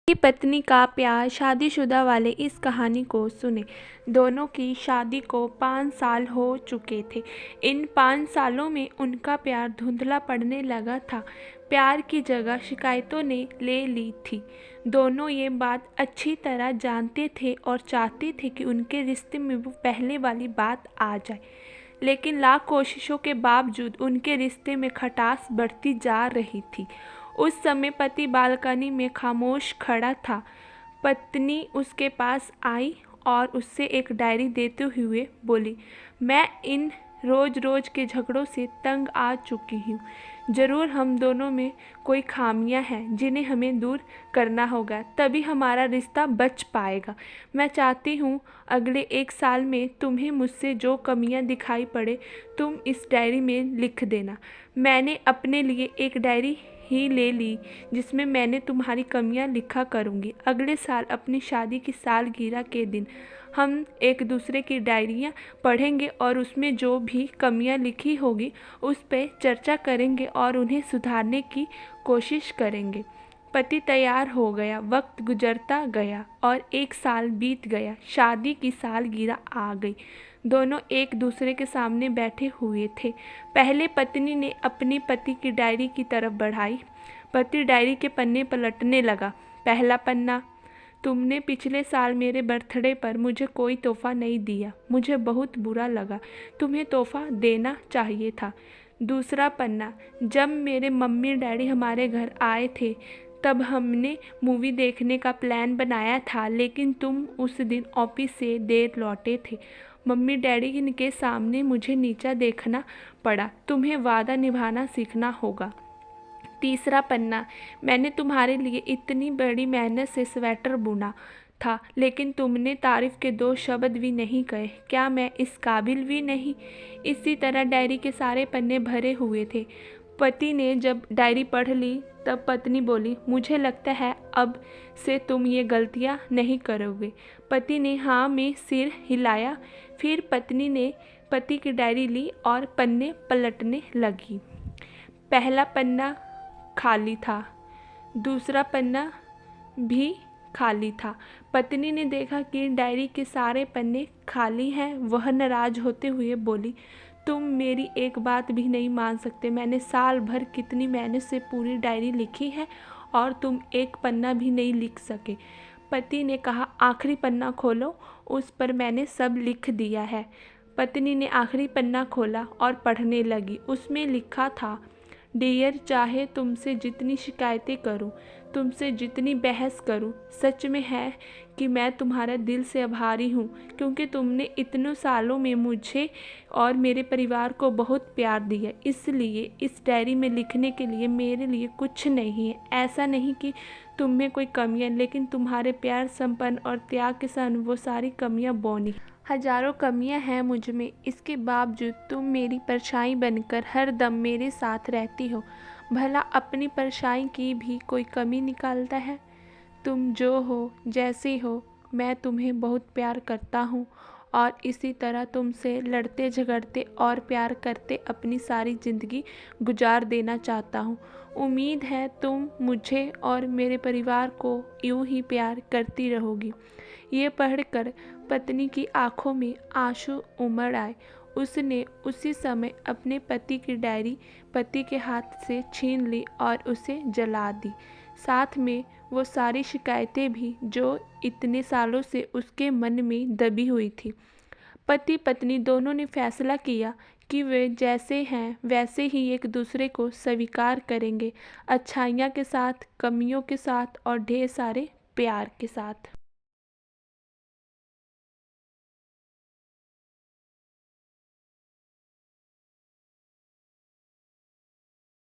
पति पत्नी का प्यार शादीशुदा वाले इस कहानी को सुने। दोनों की शादी को 5 साल हो चुके थे। इन 5 सालों में उनका प्यार धुंधला पड़ने लगा था। प्यार की जगह शिकायतों ने ले ली थी। दोनों ये बात अच्छी तरह जानते थे और चाहते थे कि उनके रिश्ते में वो पहले वाली बात आ जाए, लेकिन लाख कोशिशों के बावजूद उनके रिश्ते में खटास बढ़ती जा रही थी। उस समय पति बालकनी में खामोश खड़ा था। पत्नी उसके पास आई और उससे एक डायरी देते हुए बोली, मैं इन रोज़ रोज़ के झगड़ों से तंग आ चुकी हूँ। ज़रूर हम दोनों में कोई खामियां हैं जिन्हें हमें दूर करना होगा, तभी हमारा रिश्ता बच पाएगा। मैं चाहती हूँ अगले 1 साल में तुम्हें मुझसे जो कमियां दिखाई पड़े तुम इस डायरी में लिख देना। मैंने अपने लिए एक डायरी ही ले ली जिसमें मैंने तुम्हारी कमियां लिखा करूँगी। अगले साल अपनी शादी की सालगिरह के दिन हम एक दूसरे की डायरियाँ पढ़ेंगे और उसमें जो भी कमियां लिखी होगी उस पर चर्चा करेंगे और उन्हें सुधारने की कोशिश करेंगे। पति तैयार हो गया। वक्त गुजरता गया और 1 साल बीत गया। शादी की सालगिरह आ गई। दोनों एक दूसरे के सामने बैठे हुए थे। पहले पत्नी ने अपनी पति की डायरी की तरफ बढ़ाई। पति डायरी के पन्ने पलटने लगा। पहला पन्ना, तुमने पिछले साल मेरे बर्थडे पर मुझे कोई तोहफा नहीं दिया। मुझे बहुत बुरा लगा। तुम्हें तोहफा देना चाहिए था। दूसरा पन्ना, जब मेरे मम्मी डैडी हमारे घर आए थे तब हमने मूवी देखने का प्लान बनाया था, लेकिन तुम उस दिन ऑफिस से देर लौटे थे। मम्मी डैडी के सामने मुझे नीचा देखना पड़ा। तुम्हें वादा निभाना सीखना होगा। तीसरा पन्ना, मैंने तुम्हारे लिए इतनी बड़ी मेहनत से स्वेटर बुना था, लेकिन तुमने तारीफ़ के 2 शब्द भी नहीं कहे। क्या मैं इस काबिल भी नहीं? इसी तरह डायरी के सारे पन्ने भरे हुए थे। पति ने जब डायरी पढ़ ली तब पत्नी बोली, मुझे लगता है अब से तुम ये गलतियाँ नहीं करोगे। पति ने हाँ में सिर हिलाया। फिर पत्नी ने पति की डायरी ली और पन्ने पलटने लगी। पहला पन्ना खाली था। दूसरा पन्ना भी खाली था। पत्नी ने देखा कि डायरी के सारे पन्ने खाली हैं। वह नाराज़ होते हुए बोली, तुम मेरी एक बात भी नहीं मान सकते। मैंने साल भर कितनी मेहनत से पूरी डायरी लिखी है और तुम एक पन्ना भी नहीं लिख सके। पति ने कहा, आखिरी पन्ना खोलो, उस पर मैंने सब लिख दिया है। पत्नी ने आखिरी पन्ना खोला और पढ़ने लगी। उसमें लिखा था, डियर, चाहे तुमसे जितनी शिकायतें करूं, तुमसे जितनी बहस करूं, सच में है कि मैं तुम्हारा दिल से आभारी हूं, क्योंकि तुमने इतने सालों में मुझे और मेरे परिवार को बहुत प्यार दिया। इसलिए इस डायरी में लिखने के लिए मेरे लिए कुछ नहीं है। ऐसा नहीं कि तुम में कोई कमियां, लेकिन तुम्हारे प्यार, संपन्न और त्याग के संग वो सारी कमियां बौनी। हजारों कमियां हैं मुझ में, इसके बावजूद तुम मेरी परछाई बनकर हर दम मेरे साथ रहती हो। भला अपनी परछाई की भी कोई कमी निकालता है? तुम जो हो, जैसी हो, मैं तुम्हें बहुत प्यार करता हूँ और इसी तरह तुमसे लड़ते झगड़ते और प्यार करते अपनी सारी ज़िंदगी गुजार देना चाहता हूँ। उम्मीद है तुम मुझे और मेरे परिवार को यूं ही प्यार करती रहोगी। ये पढ़कर पत्नी की आंखों में आंसू उमड़ आए। उसने उसी समय अपने पति की डायरी पति के हाथ से छीन ली और उसे जला दी। साथ में वो सारी शिकायतें भी जो इतने सालों से उसके मन में दबी हुई थी। पति पत्नी दोनों ने फैसला किया कि वे जैसे हैं वैसे ही एक दूसरे को स्वीकार करेंगे, अच्छाइयों के साथ, कमियों के साथ और ढेर सारे प्यार के साथ।